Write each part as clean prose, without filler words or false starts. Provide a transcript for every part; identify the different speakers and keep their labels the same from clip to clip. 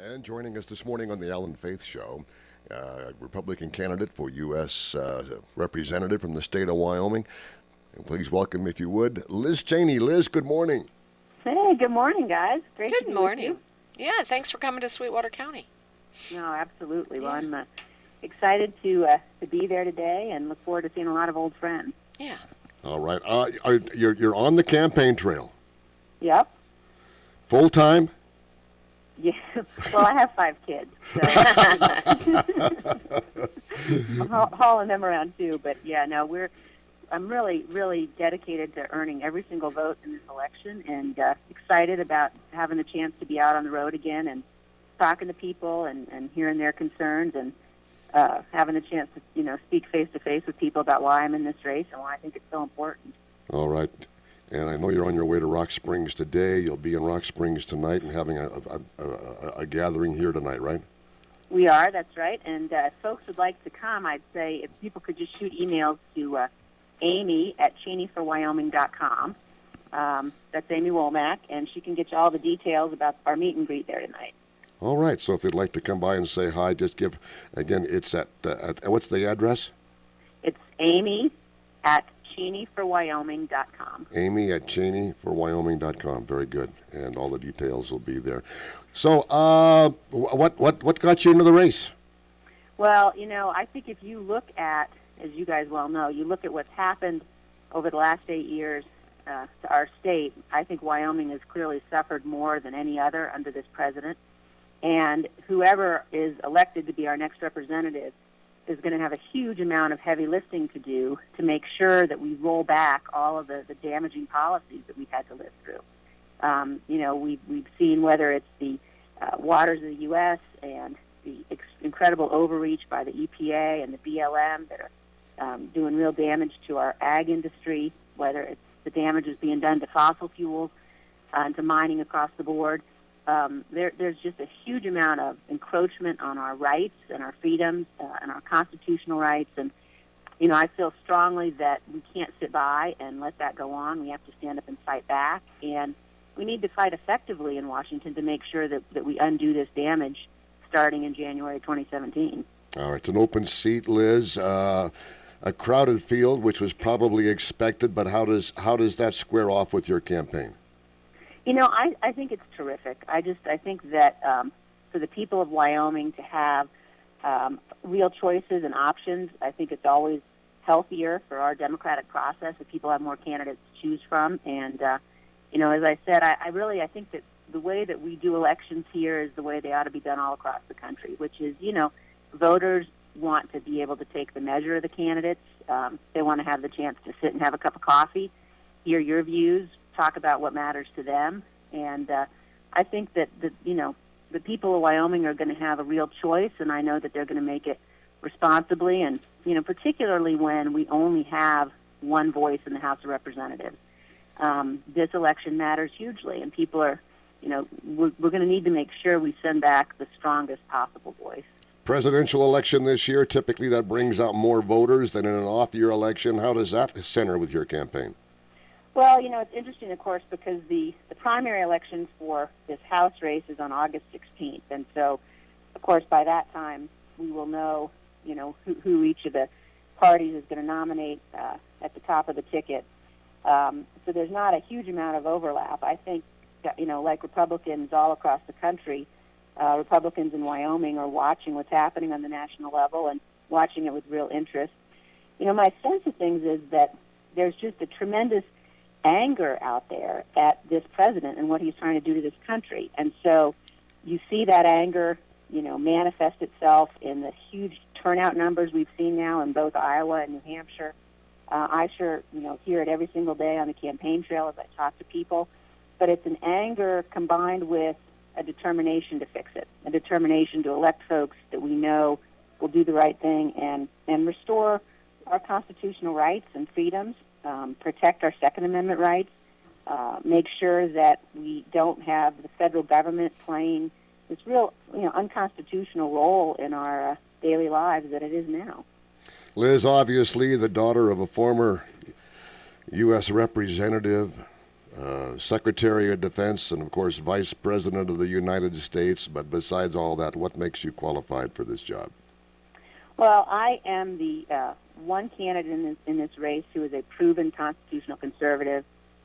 Speaker 1: And joining us this morning on the Alan Faith Show, Republican candidate for U.S. Representative from the state of Wyoming. And please welcome, if you would, Liz Cheney. Liz, good morning.
Speaker 2: Hey, good morning, guys. Great
Speaker 3: Good
Speaker 2: to be
Speaker 3: morning.
Speaker 2: with
Speaker 3: Yeah, thanks for coming to Sweetwater County.
Speaker 2: you. No, absolutely.
Speaker 3: Yeah.
Speaker 2: Well, I'm excited to be there today and look forward to seeing a lot of old friends.
Speaker 3: Yeah.
Speaker 1: All right. You're on the campaign trail.
Speaker 2: Yep.
Speaker 1: Full time?
Speaker 2: Yeah. Well, I have 5 kids, so I'm hauling them around too. But yeah, no, I'm really, really dedicated to earning every single vote in this election, and excited about having the chance to be out on the road again and talking to people and hearing their concerns and having the chance to speak face to face with people about why I'm in this race and why I think it's so important.
Speaker 1: All right. And I know you're on your way to Rock Springs today. You'll be in Rock Springs tonight and having a gathering here tonight, right?
Speaker 2: We are, that's right. And if folks would like to come, I'd say if people could just shoot emails to Amy at cheneyforwyoming.com. That's Amy Womack, and she can get you all the details about our meet and greet there tonight.
Speaker 1: All right. So if they'd like to come by and say hi, just give, again, it's at what's the address?
Speaker 2: It's Amy at cheneyforwyoming.com.
Speaker 1: Amy at cheneyforwyoming.com. Very good. And all the details will be there. So what got you into the race?
Speaker 2: Well, I think if you look at, as you guys well know, you look at what's happened over the last 8 years to our state, I think Wyoming has clearly suffered more than any other under this president. And whoever is elected to be our next representative is going to have a huge amount of heavy lifting to do to make sure that we roll back all of the damaging policies that we've had to live through. We've seen whether it's the waters of the U.S. and the incredible overreach by the EPA and the BLM that are doing real damage to our ag industry, whether it's the damage that's being done to fossil fuels and to mining across the board. There's just a huge amount of encroachment on our rights and our freedoms and our constitutional rights. And, I feel strongly that we can't sit by and let that go on. We have to stand up and fight back. And we need to fight effectively in Washington to make sure that we undo this damage starting in January 2017. All
Speaker 1: right. It's an open seat, Liz. A crowded field, which was probably expected, but how does that square off with your campaign?
Speaker 2: I think it's terrific. I think that for the people of Wyoming to have real choices and options, I think it's always healthier for our democratic process if people have more candidates to choose from. And, as I said, I think that the way that we do elections here is the way they ought to be done all across the country, which is, voters want to be able to take the measure of the candidates. They want to have the chance to sit and have a cup of coffee, hear your views, talk about what matters to them. And I think that the people of Wyoming are going to have a real choice, and I know that they're going to make it responsibly, and particularly when we only have one voice in the House of Representatives. This election matters hugely, and people are, we're going to need to make sure we send back the strongest possible voice.
Speaker 1: Presidential election this year, typically that brings out more voters than in an off-year election. How does that center with your campaign?
Speaker 2: Well, it's interesting, of course, because the primary election for this House race is on August 16th. And so, of course, by that time, we will know, who each of the parties is going to nominate at the top of the ticket. So there's not a huge amount of overlap. I think, that, like Republicans all across the country, Republicans in Wyoming are watching what's happening on the national level and watching it with real interest. My sense of things is that there's just a tremendous anger out there at this president and what he's trying to do to this country. And so you see that anger, manifest itself in the huge turnout numbers we've seen now in both Iowa and New Hampshire. I sure, hear it every single day on the campaign trail as I talk to people. But it's an anger combined with a determination to fix it, a determination to elect folks that we know will do the right thing and restore our constitutional rights and freedoms, protect our Second Amendment rights, make sure that we don't have the federal government playing this real, unconstitutional role in our daily lives that it is now.
Speaker 1: Liz, obviously the daughter of a former U.S. representative, Secretary of Defense, and of course Vice President of the United States. But besides all that, what makes you qualified for this job?
Speaker 2: Well, I am the one candidate in this race who is a proven constitutional conservative.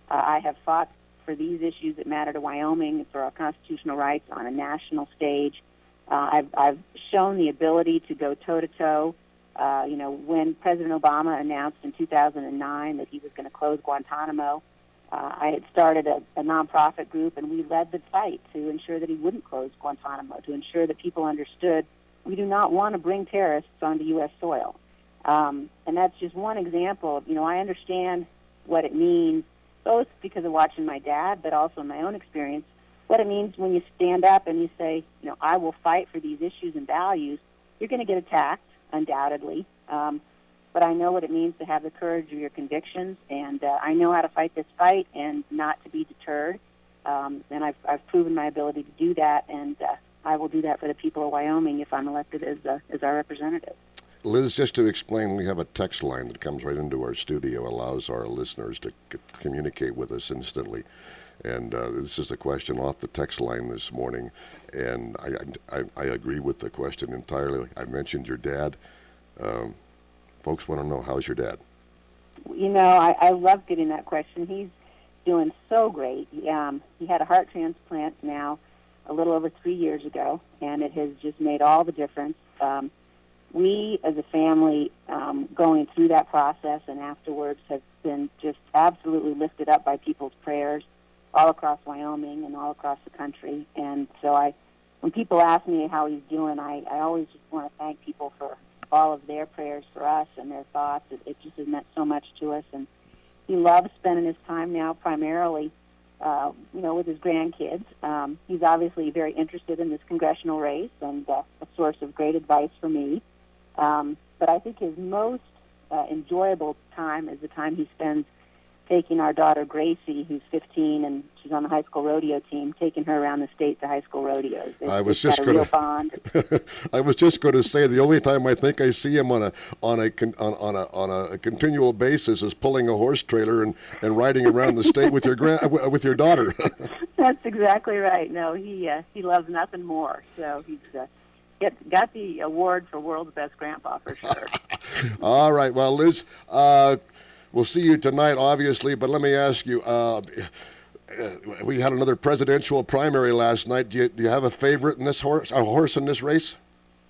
Speaker 2: I have fought for these issues that matter to Wyoming, for our constitutional rights on a national stage. I've shown the ability to go toe-to-toe. When President Obama announced in 2009 that he was going to close Guantanamo, I had started a nonprofit group, and we led the fight to ensure that he wouldn't close Guantanamo, to ensure that people understood we do not want to bring terrorists onto U.S. soil. And that's just one example. I understand what it means, both because of watching my dad, but also in my own experience, what it means when you stand up and you say, I will fight for these issues and values. You're going to get attacked, undoubtedly. But I know what it means to have the courage of your convictions, and I know how to fight this fight and not to be deterred. And I've proven my ability to do that, and I will do that for the people of Wyoming if I'm elected as our representative.
Speaker 1: Liz, just to explain, we have a text line that comes right into our studio, allows our listeners to communicate with us instantly. And this is a question off the text line this morning, and I agree with the question entirely. I mentioned your dad. Folks want to know, how's your dad?
Speaker 2: I love getting that question. He's doing so great. He had a heart transplant now a little over 3 years ago, and it has just made all the difference. We, as a family, going through that process and afterwards have been just absolutely lifted up by people's prayers all across Wyoming and all across the country. And so when people ask me how he's doing, I always just want to thank people for all of their prayers for us and their thoughts. It just has meant so much to us. And he loves spending his time now primarily, with his grandkids. He's obviously very interested in this congressional race and a source of great advice for me. But I think his most enjoyable time is the time he spends taking our daughter Gracie, who's 15, and she's on the high school rodeo team, taking her around the state to high school rodeos.
Speaker 1: I was just going to say the only time I think I see him on a continual basis is pulling a horse trailer and riding around the state with your daughter.
Speaker 2: That's exactly right. No, he loves nothing more. So he's got the award for world's best grandpa for sure.
Speaker 1: All right. Well, Liz, we'll see you tonight, obviously, but let me ask you, we had another presidential primary last night. Do you have a favorite in this horse in this race?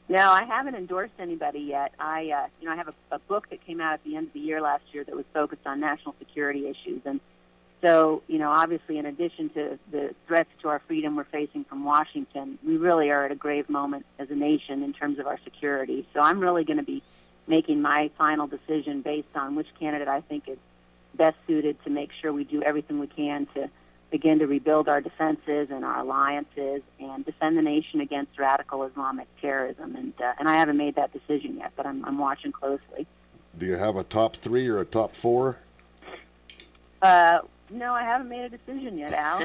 Speaker 2: No, I haven't endorsed anybody yet. I have a book that came out at the end of the year last year that was focused on national security issues. And so, obviously, in addition to the threats to our freedom we're facing from Washington, we really are at a grave moment as a nation in terms of our security. So I'm really going to be making my final decision based on which candidate I think is best suited to make sure we do everything we can to begin to rebuild our defenses and our alliances and defend the nation against radical Islamic terrorism. And I haven't made that decision yet, but I'm watching closely.
Speaker 1: Do you have a top 3 or a top 4?
Speaker 2: No, I haven't made a decision yet, Al.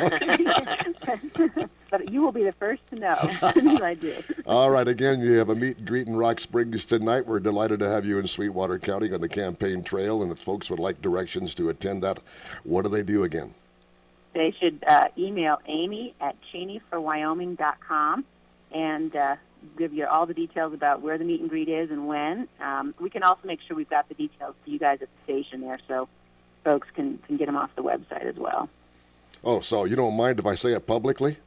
Speaker 2: But you will be the first to know as soon as I do.
Speaker 1: All right. Again, you have a meet and greet in Rock Springs tonight. We're delighted to have you in Sweetwater County on the campaign trail. And if folks would like directions to attend that, what do they do again?
Speaker 2: They should email Amy at cheneyforwyoming.com and give you all the details about where the meet and greet is and when. We can also make sure we've got the details to you guys at the station there, so folks can get them off the website as well.
Speaker 1: Oh, so you don't mind if I say it publicly?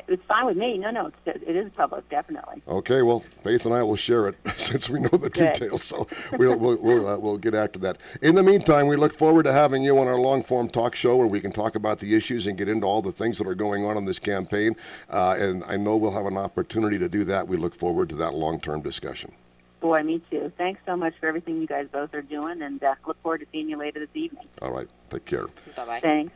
Speaker 2: It's fine with me. No, it is public, definitely.
Speaker 1: Okay, well, Faith and I will share it since we know the details, so we'll get after that. In the meantime, we look forward to having you on our long-form talk show where we can talk about the issues and get into all the things that are going on in this campaign, and I know we'll have an opportunity to do that. We look forward to that long-term discussion.
Speaker 2: Boy, me too. Thanks so much for everything you guys both are doing, and look forward to seeing you later this evening.
Speaker 1: All right, take care.
Speaker 3: Bye-bye.
Speaker 2: Thanks.